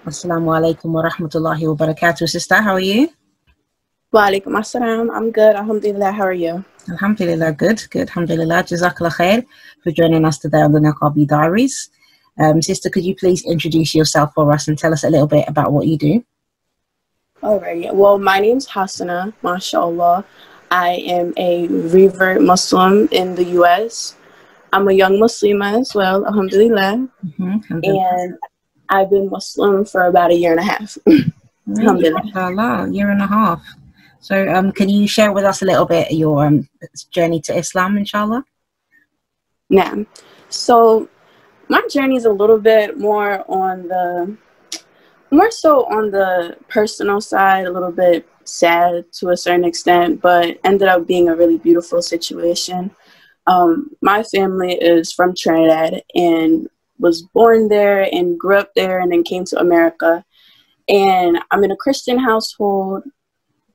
Assalamu alaikum wa rahmatullahi wa barakatuh. Sister, how are you? Wa alaikum assalam. I'm good. Alhamdulillah. How are you? Alhamdulillah, good. Alhamdulillah. Jazakallah khair for joining us today on the Niqabi Diaries. Sister, could you please introduce yourself for us and tell us a little bit about what you do? Alright. Well, my name's Hasana, mashallah. I am a revert Muslim in the US. I'm a young Muslima as well, alhamdulillah. Alhamdulillah. And I've been Muslim for about a year and a half. Alhamdulillah. Mashallah, year and a half. So can you share with us a little bit your journey to Islam, inshallah? Now, so my journey is a little bit more so on the personal side, a little bit sad to a certain extent, but ended up being a really beautiful situation. My family is from Trinidad and was born there and grew up there and then came to America. And I'm in a Christian household,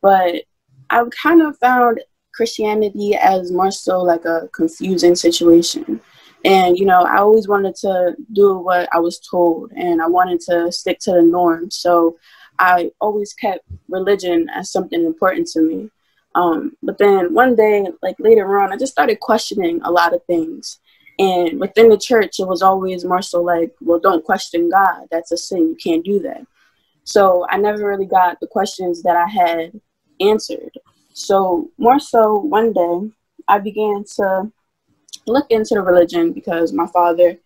but I've kind of found Christianity as more so like a confusing situation. And, you know, I always wanted to do what I was told and I wanted to stick to the norm. So I always kept religion as something important to me. But then one day, like later on, I just started questioning a lot of things. And within the church, it was always more so like, well, don't question God. That's a sin. You can't do that. So I never really got the questions that I had answered. So more so one day, I began to look into the religion because my father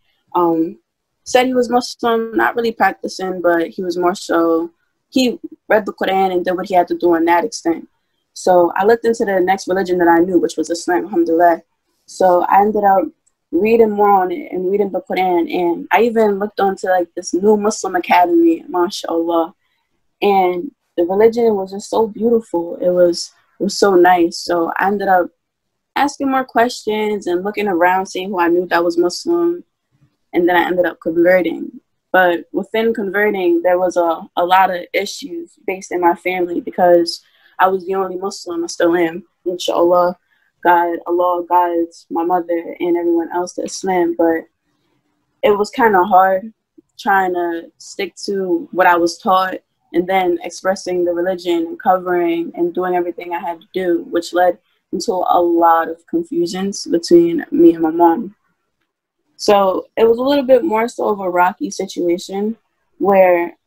said he was Muslim, not really practicing, but he was more so, he read the Quran and did what he had to do on that extent. So I looked into the next religion that I knew, which was Islam, alhamdulillah. So I ended up reading more on it and reading the Quran, and I even looked onto like this new Muslim academy, mashallah. And the religion was just so beautiful. It was so nice. So I ended up asking more questions and looking around, seeing who I knew that was Muslim. And then I ended up converting. But within converting, there was a lot of issues based in my family because I was the only Muslim. I still am, inshallah. Allah guides my mother and everyone else to Islam. But it was kind of hard trying to stick to what I was taught and then expressing the religion and covering and doing everything I had to do, which led into a lot of confusions between me and my mom. So it was a little bit more so of a rocky situation where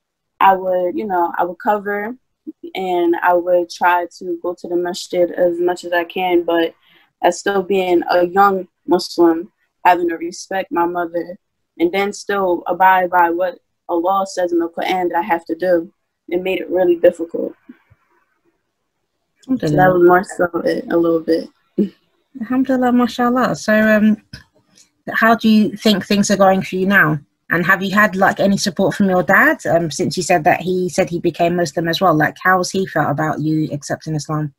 I would cover and I would try to go to the masjid as much as I can, but as still being a young Muslim, having to respect my mother and then still abide by what Allah says in the Quran that I have to do, it made it really difficult. So that was more so it, a little bit. Alhamdulillah, mashallah. So how do you think things are going for you now? And have you had like any support from your dad since you said that he became Muslim as well? Like how has he felt about you accepting Islam?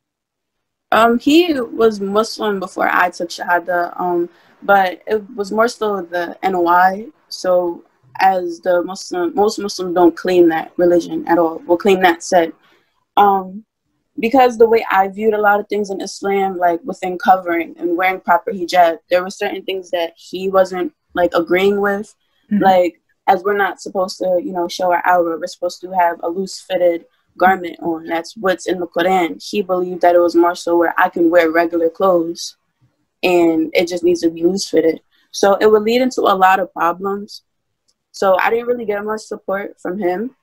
He was Muslim before I took Shahada, but it was more so the NOI. So as the Muslim, most Muslims don't claim that religion at all. Will claim that set. Because the way I viewed a lot of things in Islam, like within covering and wearing proper hijab, there were certain things that he wasn't like agreeing with. Like, as we're not supposed to, you know, show our aura, we're supposed to have a loose fitted garment on. That's what's in the Quran. He believed that it was more so where I can wear regular clothes and it just needs to be loose fitted. So it would lead into a lot of problems. So I didn't really get much support from him.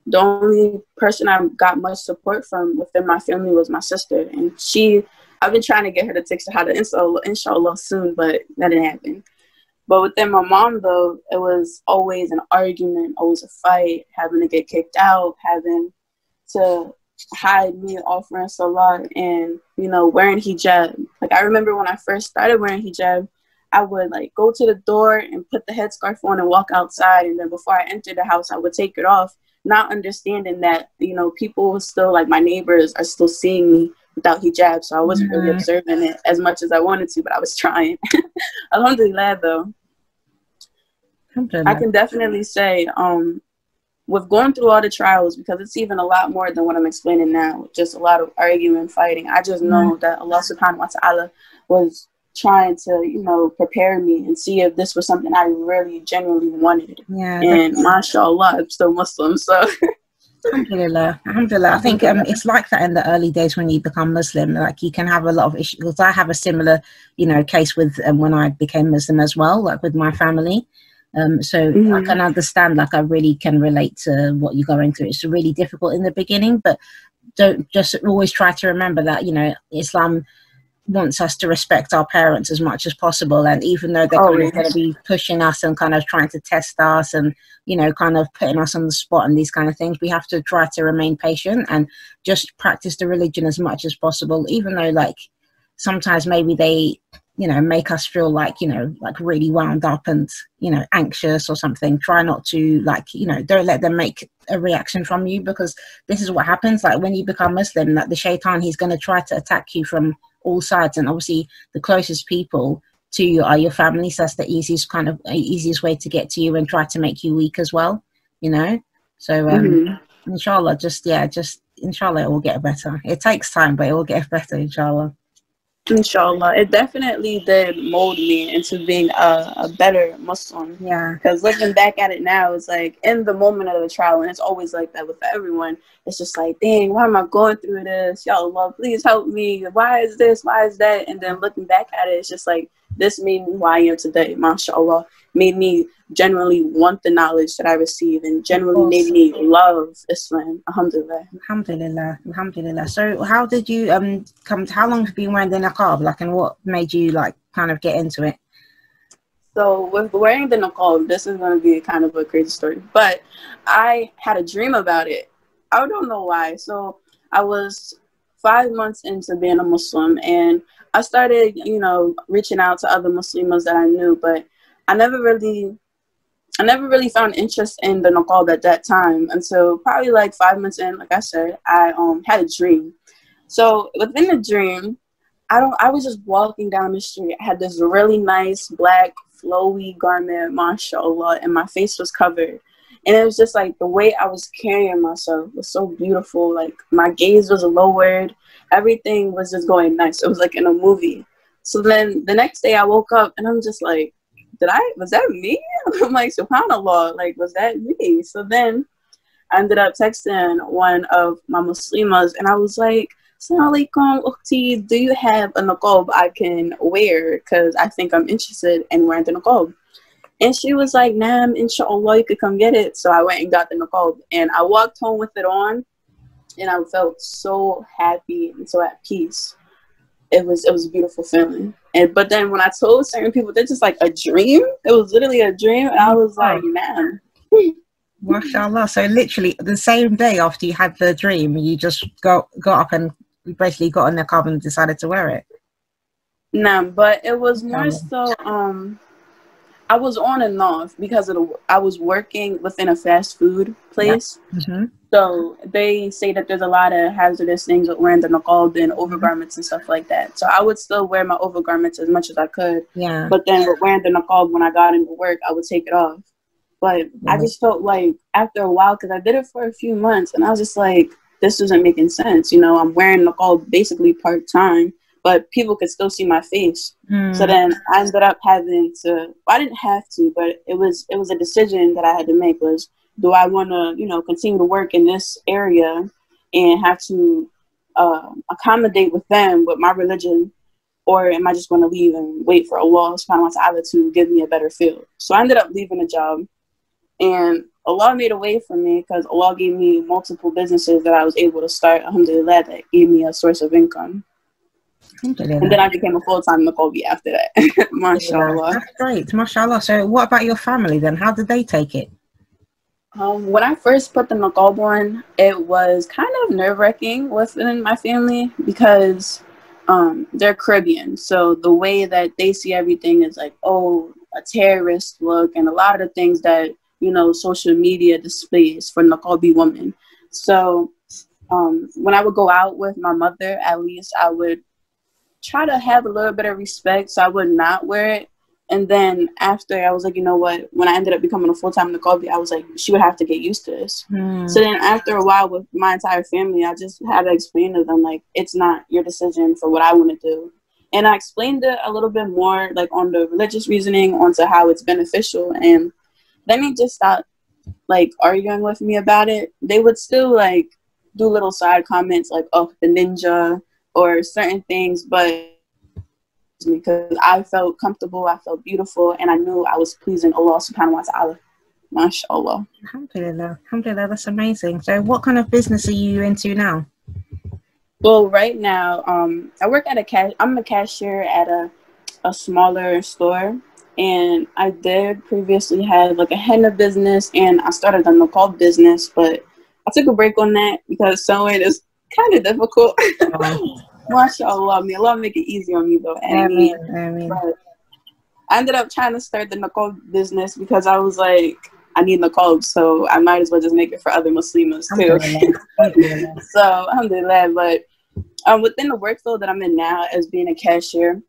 The only person I got much support from within my family was my sister. And I've been trying to get her to take Shahada inshallah soon, but that didn't happen. But within my mom, though, it was always an argument, always a fight, having to get kicked out, having to hide me offering salah and, you know, wearing hijab. Like, I remember when I first started wearing hijab, I would like go to the door and put the headscarf on and walk outside. And then before I entered the house, I would take it off, not understanding that, you know, people still, like my neighbors are still seeing me without hijab. So I wasn't really observing it as much as I wanted to, but I was trying. Alhamdulillah, though. I can definitely say, with going through all the trials, because it's even a lot more than what I'm explaining now, just a lot of arguing, fighting. I just know that Allah subhanahu wa ta'ala was trying to, you know, prepare me and see if this was something I really genuinely wanted. Yeah, and mashallah, I'm still Muslim, so alhamdulillah, alhamdulillah. I think it's like that in the early days when you become Muslim. Like you can have a lot of issues. Because I have a similar, you know, case with when I became Muslim as well, like with my family. So I can understand, like I really can relate to what you're going through. It's really difficult in the beginning, but don't just always try to remember that, you know, Islam wants us to respect our parents as much as possible, and even though they're kind of going to be pushing us and kind of trying to test us and, you know, kind of putting us on the spot and these kind of things, we have to try to remain patient and just practice the religion as much as possible, even though like sometimes maybe they, you know, make us feel like, you know, like really wound up and, you know, anxious or something. Try not to, like, you know, don't let them make a reaction from you, because this is what happens. Like when you become Muslim, like the shaitan, he's going to try to attack you from all sides, and obviously the closest people to you are your family, so that's the easiest way to get to you and try to make you weak as well, you know. So inshallah, just inshallah it will get better. It takes time, but it will get better, inshallah. Inshallah. It definitely did mold me into being a better Muslim. Yeah. Because looking back at it now, it's like in the moment of the trial, and it's always like that with everyone. It's just like, dang, why am I going through this? Ya Allah, please help me. Why is this? Why is that? And then looking back at it, it's just like, this made me who I am today, mashallah. Made me genuinely want the knowledge that I receive, and genuinely made me love Islam. Alhamdulillah. Alhamdulillah. Alhamdulillah. So how did you how long have you been wearing the niqab, like, and what made you like kind of get into it? So with wearing the niqab, this is going to be kind of a crazy story, but I had a dream about it. I don't know why. So I was 5 months into being a Muslim, and I started, you know, reaching out to other Muslims that I knew, but I never really found interest in the niqab at that time until probably like 5 months in. Like I said, I had a dream. So within the dream, I was just walking down the street. I had this really nice black flowy garment, mashallah, and my face was covered. And it was just like the way I was carrying myself was so beautiful. Like my gaze was lowered. Everything was just going nice. It was like in a movie. So then the next day I woke up and I'm just like, was that me? I'm like, subhanallah, like, was that me? So then I ended up texting one of my Muslimas and I was like, Assalamu alaikum, ukhti, do you have a niqab I can wear? Because I think I'm interested in wearing the niqab. And she was like, Naam, inshallah, you could come get it. So I went and got the niqab and I walked home with it on, and I felt so happy and so at peace. It was a beautiful feeling. But then when I told certain people, they're just like, a dream? It was literally a dream. And I was like, man. MashaAllah. So literally the same day after you had the dream, you just got up and basically got on the niqab and decided to wear it? No, but it was more so, I was on and off because I was working within a fast food place. So they say that there's a lot of hazardous things with wearing the niqab and overgarments and stuff like that. So I would still wear my overgarments as much as I could. Yeah. But then with wearing the niqab, when I got into work, I would take it off. But I just felt like after a while, because I did it for a few months, and I was just like, this isn't making sense. You know, I'm wearing niqab basically part-time, but people could still see my face. So then I ended up having to, well, I didn't have to, but it was a decision that I had to make was, do I want to, you know, continue to work in this area and have to accommodate with them, with my religion, or am I just going to leave and wait for Allah subhanahu wa ta'ala to give me a better field? So I ended up leaving the job, and Allah made a way for me because Allah gave me multiple businesses that I was able to start, alhamdulillah, that gave me a source of income. And then I became a full-time niqabi after that. MashaAllah. That's great, MashaAllah. So what about your family then? How did they take it? When I first put the niqab on, it was kind of nerve-wracking within my family because they're Caribbean. So the way that they see everything is like, oh, a terrorist look, and a lot of the things that, you know, social media displays for niqabi women. So when I would go out with my mother, at least I would try to have a little bit of respect, so I would not wear it. And then after, I was like, you know what, when I ended up becoming a full-time niqabi, I was like, she would have to get used to this. So then after a while with my entire family, I just had to explain to them, like, it's not your decision for what I want to do. And I explained it a little bit more, like on the religious reasoning, onto how it's beneficial. And then they just stopped like arguing with me about it. They would still like do little side comments like, oh, the ninja or certain things, but because I felt comfortable, I felt beautiful, and I knew I was pleasing Allah subhanahu wa ta'ala. MashaAllah. Alhamdulillah. Alhamdulillah, that's amazing. So what kind of business are you into now? Well, right now, I work at I'm a cashier at a smaller store, and I did previously have like a henna business, and I started a niqab business, but I took a break on that because sewing is kind of difficult. MashaAllah, may Allah make it easy on me though, and me. But I ended up trying to start the niqab business because I was like, I need niqab, so I might as well just make it for other Muslims too. So, alhamdulillah. But within the work field that I'm in now as being a cashier,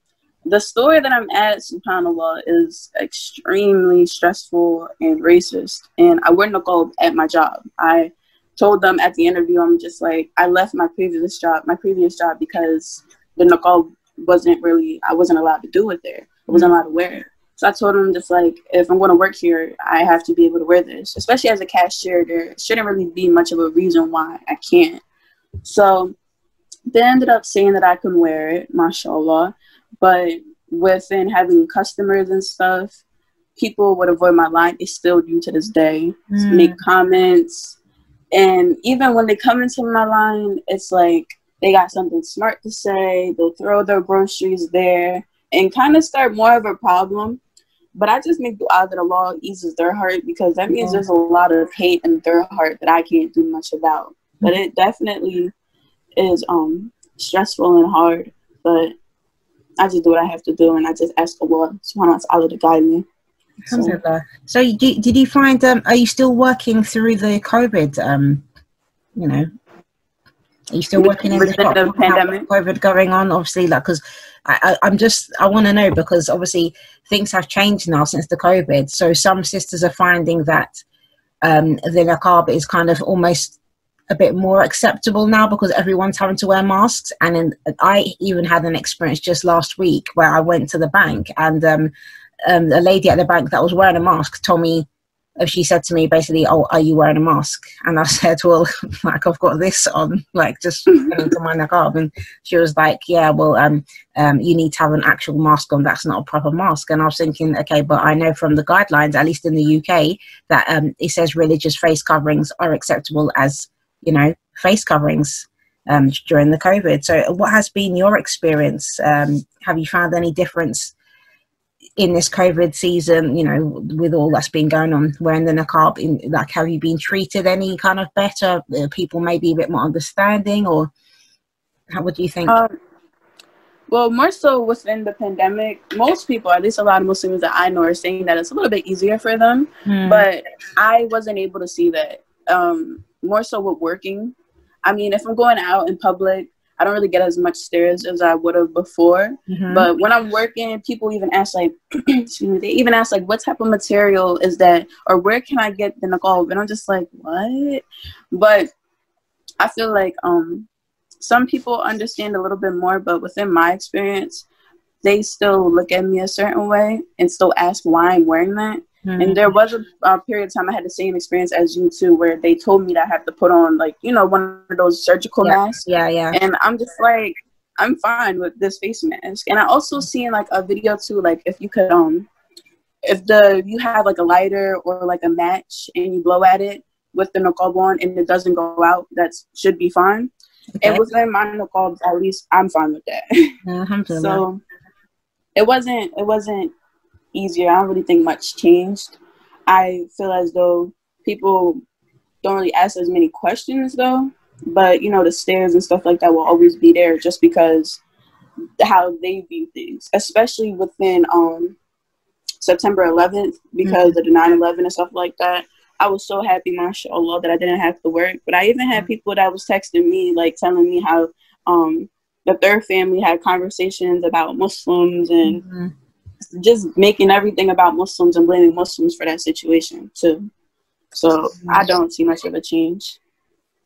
the store that I'm at, subhanAllah, is extremely stressful and racist. And I wear niqab at my job. I told them at the interview, I'm just like, I left my previous job because the niqab I wasn't allowed to do it there. I wasn't allowed to wear it. So I told them just like, if I'm going to work here, I have to be able to wear this. Especially as a cashier, there shouldn't really be much of a reason why I can't. So they ended up saying that I can wear it, mashallah. But within having customers and stuff, people would avoid my line. They still do to this day. Make comments. And even when they come into my line, it's like they got something smart to say. They'll throw their groceries there and kind of start more of a problem. But I just make dua that Allah eases their heart, because that means there's a lot of hate in their heart that I can't do much about. But it definitely is stressful and hard. But I just do what I have to do, and I just ask Allah subhanahu wa ta'ala to guide me. So did you find, are you still working through the COVID, are you still working in the pandemic? COVID going on, obviously, like, because I want to know, because obviously things have changed now since the COVID. So some sisters are finding that the niqab is kind of almost a bit more acceptable now because everyone's having to wear masks. And then I even had an experience just last week where I went to the bank, and a lady at the bank that was wearing a mask told me, she said to me basically, oh, are you wearing a mask? And I said, well, like, I've got this on, like, just into my niqab. And she was like, yeah, well, you need to have an actual mask on. That's not a proper mask. And I was thinking, okay, but I know from the guidelines, at least in the UK, that it says religious face coverings are acceptable as, face coverings during the COVID. So what has been your experience? Have you found any difference in this COVID season, with all that's been going on, wearing the niqab? Like, have you been treated any kind of better? People maybe a bit more understanding, or what do you think? Well, more so within the pandemic, most people, at least a lot of Muslims that I know, are saying that it's a little bit easier for them. But I wasn't able to see that. More so with working. I mean, if I'm going out in public, I don't really get as much stares as I would have before. But when I'm working, people even ask like, excuse me, they even ask like, what type of material is that? Or where can I get the niqab? And I'm just like, what? But I feel like some people understand a little bit more, but within my experience, they still look at me a certain way and still ask why I'm wearing that. And there was a period of time I had the same experience as you too, where they told me that I have to put on like, one of those surgical masks. Yeah. And I'm just like, I'm fine with this face mask. And I also seen like a video too, like if you could, if you have like a lighter or like a match and you blow at it with the niqab on and it doesn't go out, that should be fine. Okay. And within my niqab, at least I'm fine with that. So it wasn't easier. I don't really think much changed. I feel as though people don't really ask as many questions though, but the stares and stuff like that will always be there, just because how they view things, especially within September 11th, because of the 9/11 and stuff like that. I was so happy, mashallah, that I didn't have to work. But I even had people that was texting me, like telling me how that their family had conversations about Muslims and just making everything about Muslims and blaming Muslims for that situation too. So I don't see much of a change.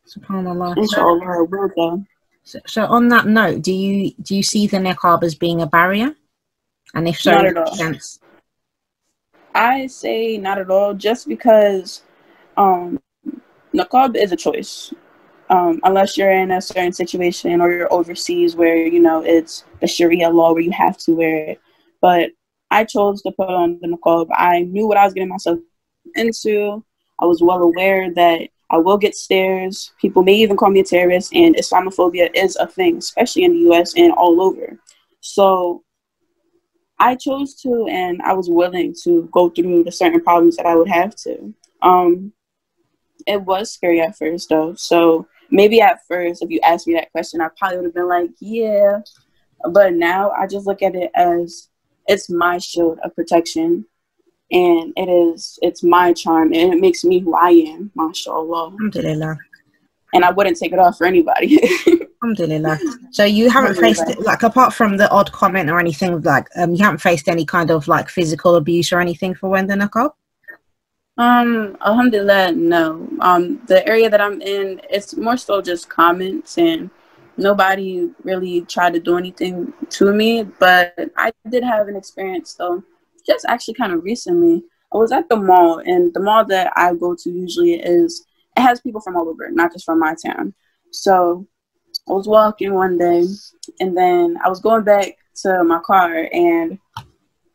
SubhanAllah. Inshallah, it will though. So on that note, do you see the niqab as being a barrier? And if so, Not in at what all. sense? I say not at all, just because niqab is a choice. Unless you're in a certain situation or you're overseas where, you know, it's the Sharia law where you have to wear it. But I chose to put on the niqab. I knew what I was getting myself into. I was well aware that I will get stares. People may even call me a terrorist, and Islamophobia is a thing, especially in the US and all over. So I chose to, and I was willing to go through the certain problems that I would have to. It was scary at first, though. So maybe at first, if you asked me that question, I probably would have been like, yeah. But now I just look at it as it's my shield of protection. And it's my charm. And it makes me who I am, mashallah. Alhamdulillah. And I wouldn't take it off for anybody. Alhamdulillah. So you haven't faced it, like, apart from the odd comment or anything, like, you haven't faced any kind of, like, physical abuse or anything for wearing the niqab? Alhamdulillah, no. The area that I'm in, it's more so just comments, and nobody really tried to do anything to me. But I did have an experience, though, just actually kind of recently. I was at the mall, and the mall that I go to usually it has people from all over, not just from my town. So I was walking one day, and then I was going back to my car, and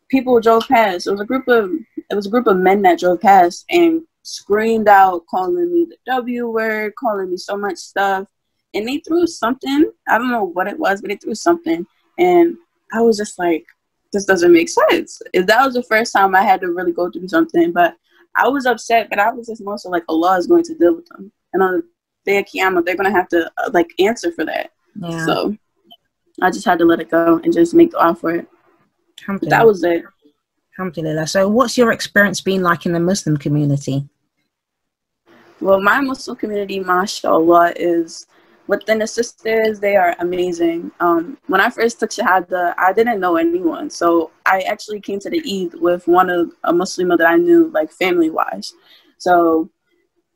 people drove past. It was a group of men that drove past and screamed out, calling me the W word, calling me so much stuff. And they threw something. I don't know what it was, but they threw something. And I was just like, this doesn't make sense. If that was the first time I had to really go through something, but I was upset, but I was just more so like Allah is going to deal with them. And on the day of Qiyamah, they're going to have to like answer for that. Yeah. So I just had to let it go and just make dua for it. That was it. Alhamdulillah. So what's your experience been like in the Muslim community? Well, my Muslim community, mashallah, is within the sisters, they are amazing. When I first took Shahada, I didn't know anyone. So I actually came to the Eid with a Muslimah that I knew, like family-wise. So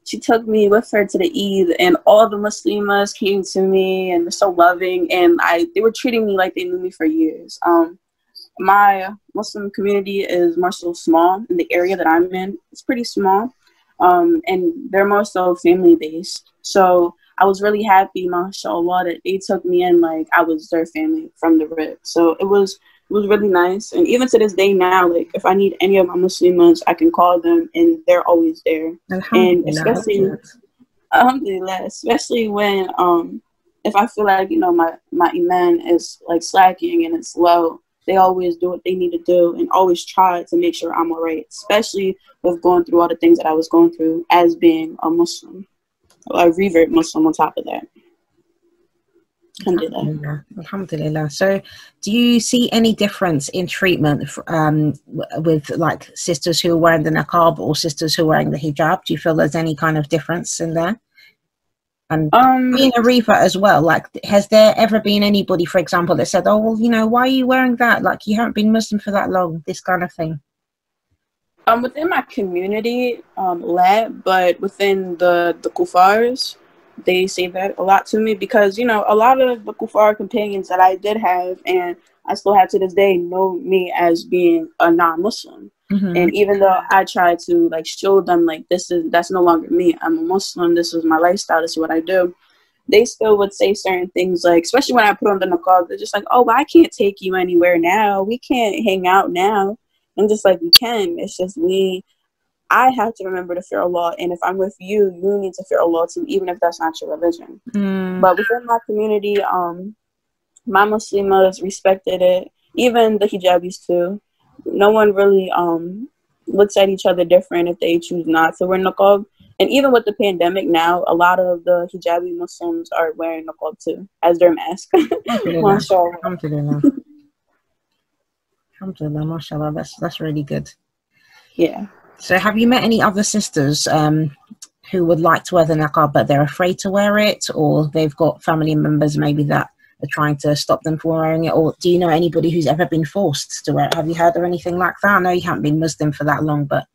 she took me with her to the Eid, and all the Muslimas came to me, and they're so loving, and they were treating me like they knew me for years. My Muslim community is more so small in the area that I'm in. It's pretty small, and they're more so family-based. So I was really happy, mashallah, that they took me in like I was their family from the rip. So it was really nice. And even to this day now, like if I need any of my Muslims, I can call them and they're always there. And especially, alhamdulillah, especially when if I feel like, you know, my iman is like slacking and it's low, they always do what they need to do and always try to make sure I'm all right, especially with going through all the things that I was going through as being a Muslim. A revert Muslim on top of that. Alhamdulillah. Alhamdulillah. So do you see any difference in treatment with like sisters who are wearing the niqab or sisters who are wearing the hijab? Do you feel there's any kind of difference in there? And being a revert as well, like has there ever been anybody, for example, that said, oh, well, you know, why are you wearing that? Like you haven't been Muslim for that long, this kind of thing? Within my community, but within the kuffars, they say that a lot to me because, you know, a lot of the Kuffar companions that I did have and I still have to this day know me as being a non-Muslim. Mm-hmm. And even though I try to like show them like that's no longer me, I'm a Muslim, this is my lifestyle, this is what I do, they still would say certain things, like especially when I put on the niqab, they're just like, oh, well, I can't take you anywhere now, we can't hang out now. And just like we can, it's just I have to remember to fear Allah, and if I'm with you, you need to fear Allah too, even if that's not your religion. But within my community, my Muslimas respected it, even the hijabis too. No one really looks at each other different if they choose not to wear niqab. And even with the pandemic now, a lot of the hijabi Muslims are wearing niqab too as their mask. Alhamdulillah. Alhamdulillah. Alhamdulillah, mashallah, that's really good. Yeah. So have you met any other sisters who would like to wear the niqab but they're afraid to wear it, or they've got family members maybe that are trying to stop them from wearing it, or do you know anybody who's ever been forced to wear it? Have you heard of anything like that? I know you haven't been Muslim for that long, but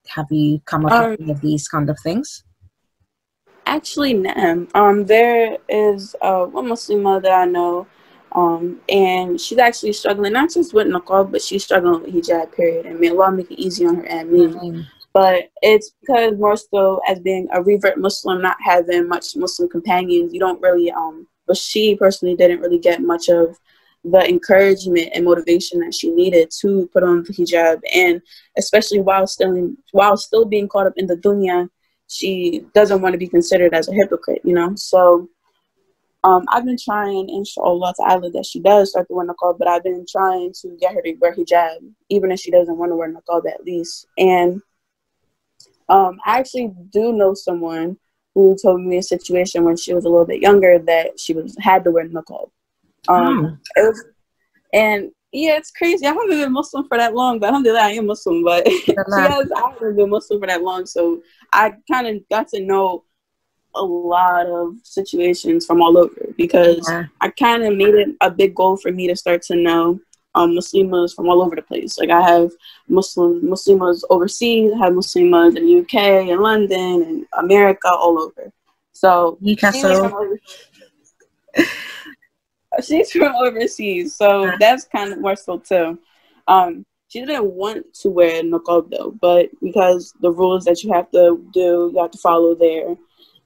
have you come up with any of these kind of things? Actually, no. There is one Muslimah that I know, and she's actually struggling not just with niqab, but she's struggling with hijab. Period. And may Allah make it easy on her and me. But it's because more so as being a revert Muslim, not having much Muslim companions, you don't really But she personally didn't really get much of the encouragement and motivation that she needed to put on the hijab, and especially while still being caught up in the dunya, she doesn't want to be considered as a hypocrite, you know. So I've been trying, inshallah ta'ala, that she does start to wear niqab, but I've been trying to get her to wear hijab, even if she doesn't want to wear niqab at least. And I actually do know someone who told me a situation when she was a little bit younger that she had to wear niqab. And yeah, it's crazy. I haven't been Muslim for that long, but alhamdulillah, I am Muslim. But I haven't been Muslim for that long, so I kind of got to know a lot of situations from all over, because I kind of made it a big goal for me to start to know Muslimas from all over the place. Like I have Muslimas overseas, I have Muslimas in the UK and London and America, all over. So Newcastle. She's from overseas, so that's kind of more so too. She didn't want to wear niqab though, but because the rules that you have to do, you have to follow there.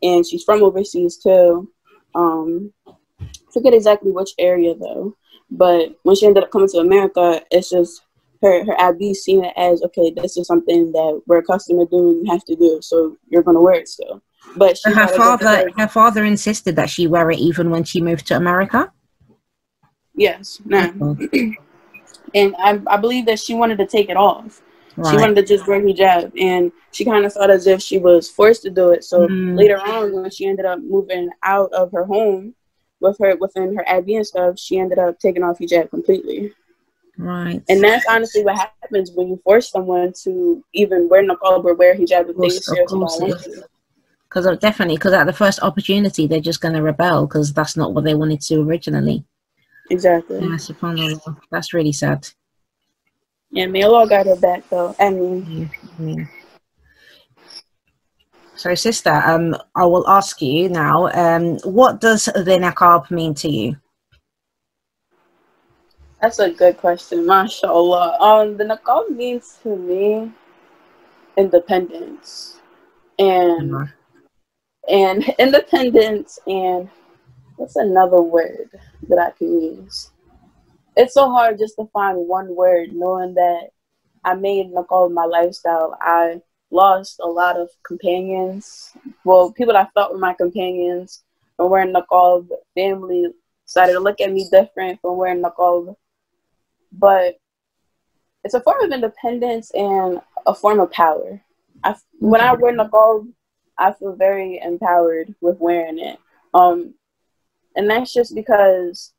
And she's from overseas too. Forget exactly which area though. But when she ended up coming to America, it's just her Abby seen it as, okay, this is something that we're accustomed to doing, you have to do, so you're gonna wear it still. But her father insisted that she wear it even when she moved to America. Yes, no. And I believe that she wanted to take it off. She wanted to just wear hijab, and she kind of felt as if she was forced to do it. So later on, when she ended up moving out of her home within her Abby and stuff, she ended up taking off hijab completely. Right. And that's honestly what happens when you force someone to even wear niqab or wear hijab if they seriously don't want to. Because at the first opportunity, they're just going to rebel because that's not what they wanted to originally. Exactly. Yeah, subhanAllah. That's really sad. Yeah, may Allah got her back though. I mean. So, sister, I will ask you now. What does the niqab mean to you? That's a good question, mashallah. The niqab means to me independence, and independence, and what's another word that I can use? It's so hard just to find one word, knowing that I made niqab my lifestyle. I lost a lot of companions. Well, people I thought were my companions from wearing niqab. Family started to look at me different from wearing niqab. But it's a form of independence and a form of power. When I wear niqab, I feel very empowered with wearing it. And that's just because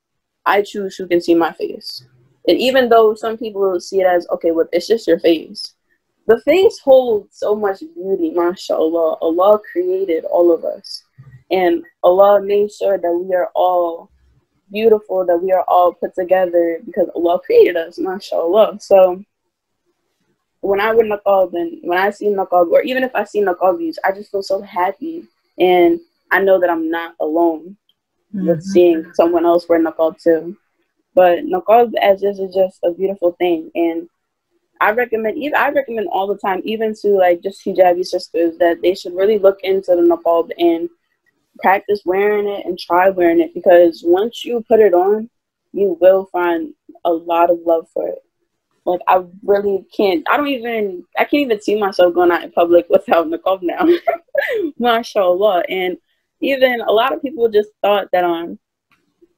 I choose who can see my face. And even though some people will see it as, okay, well, it's just your face. The face holds so much beauty, mashallah. Allah created all of us. And Allah made sure that we are all beautiful, that we are all put together because Allah created us, mashallah. So when I wear niqab and when I see niqab, or even if I see niqabis, I just feel so happy. And I know that I'm not alone with seeing someone else wear niqab too. But niqab as is just a beautiful thing, and I recommend all the time, even to like just hijabi sisters, that they should really look into the niqab and practice wearing it and try wearing it, because once you put it on, you will find a lot of love for it. Like I can't even see myself going out in public without niqab now. Mashallah. And even a lot of people just thought that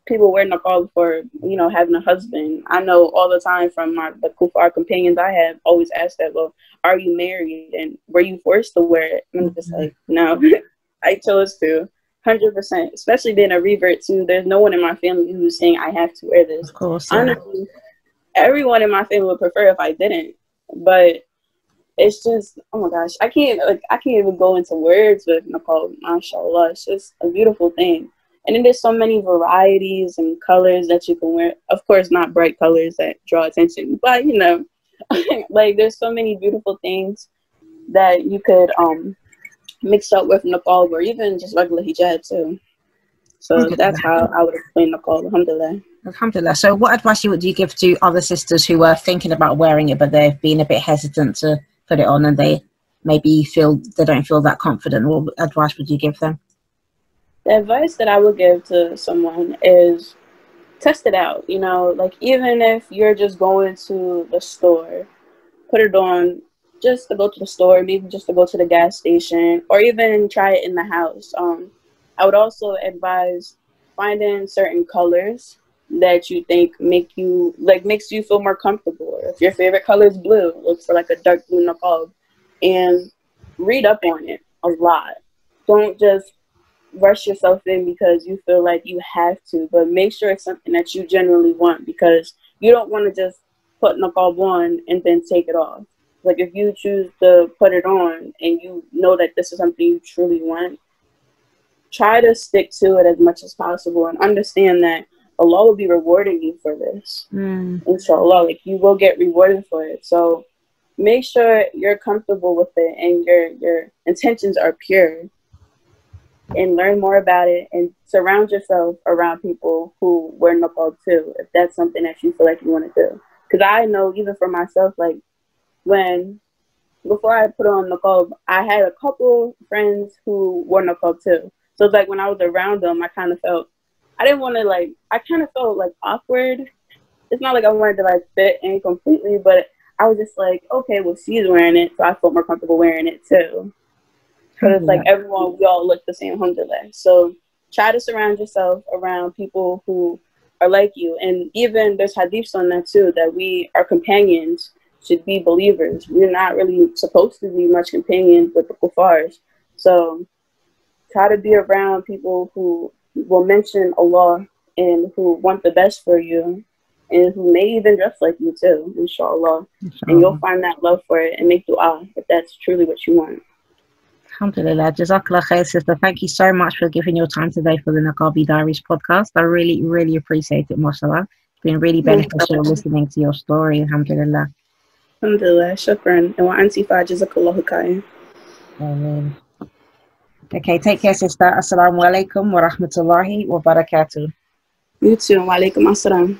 people wear niqab for, you know, having a husband. I know all the time from the Kuffar Companions I have always asked that, well, are you married and were you forced to wear it? And I'm just like, no, I chose to, 100%. Especially being a revert too. There's no one in my family who's saying I have to wear this. Of course, honestly, everyone in my family would prefer if I didn't, but it's just, oh my gosh, I can't even go into words with niqab, mashallah. It's just a beautiful thing. And then there's so many varieties and colors that you can wear. Of course, not bright colors that draw attention, but you know, like there's so many beautiful things that you could mixed up with niqab or even just regular hijab too. So that's how I would explain niqab, alhamdulillah. Alhamdulillah. So what advice would you give to other sisters who are thinking about wearing it, but they've been a bit hesitant to put it on and they maybe they don't feel that confident? What advice would you give them? The advice that I would give to someone is test it out. You know, like even if you're just going to the store, put it on just to go to the store, maybe just to go to the gas station, or even try it in the house. I would also advise finding certain colors that you think makes you feel more comfortable. If your favorite color is blue, look for like a dark blue niqab and read up on it a lot. Don't just rush yourself in because you feel like you have to, but make sure it's something that you genuinely want, because you don't want to just put niqab on and then take it off. Like if you choose to put it on and you know that this is something you truly want, try to stick to it as much as possible and understand that Allah will be rewarding you for this. Inshallah, like you will get rewarded for it. So make sure you're comfortable with it and your intentions are pure, and learn more about it and surround yourself around people who wear niqab too, if that's something that you feel like you want to do. Because I know even for myself, like before I put on niqab, I had a couple friends who wore niqab too. So it's like when I was around them, I kind of felt awkward. It's not like I wanted to like fit in completely, but I was just like, okay, well, she's wearing it, so I felt more comfortable wearing it too. Because it's like everyone, we all look the same, alhamdulillah. So try to surround yourself around people who are like you. And even there's hadiths on that too, that our companions should be believers. We're not really supposed to be much companions with the kuffars. So try to be around people who will mention Allah and who want the best for you and who may even dress like you too, inshallah. And you'll find that love for it and make dua if that's truly what you want. Alhamdulillah. Jazakallah khair, sister. Thank you so much for giving your time today for the Niqabi Diaries podcast. I really, really appreciate it, mashallah. It's been really beneficial listening to your story, alhamdulillah. Alhamdulillah, shukran. And wa anti fa jazakallahu khairan. Ameen. Okay, take care, sister. Assalamu alaikum wa rahmatullahi wa barakatuh. You too. Wa alaikum assalam.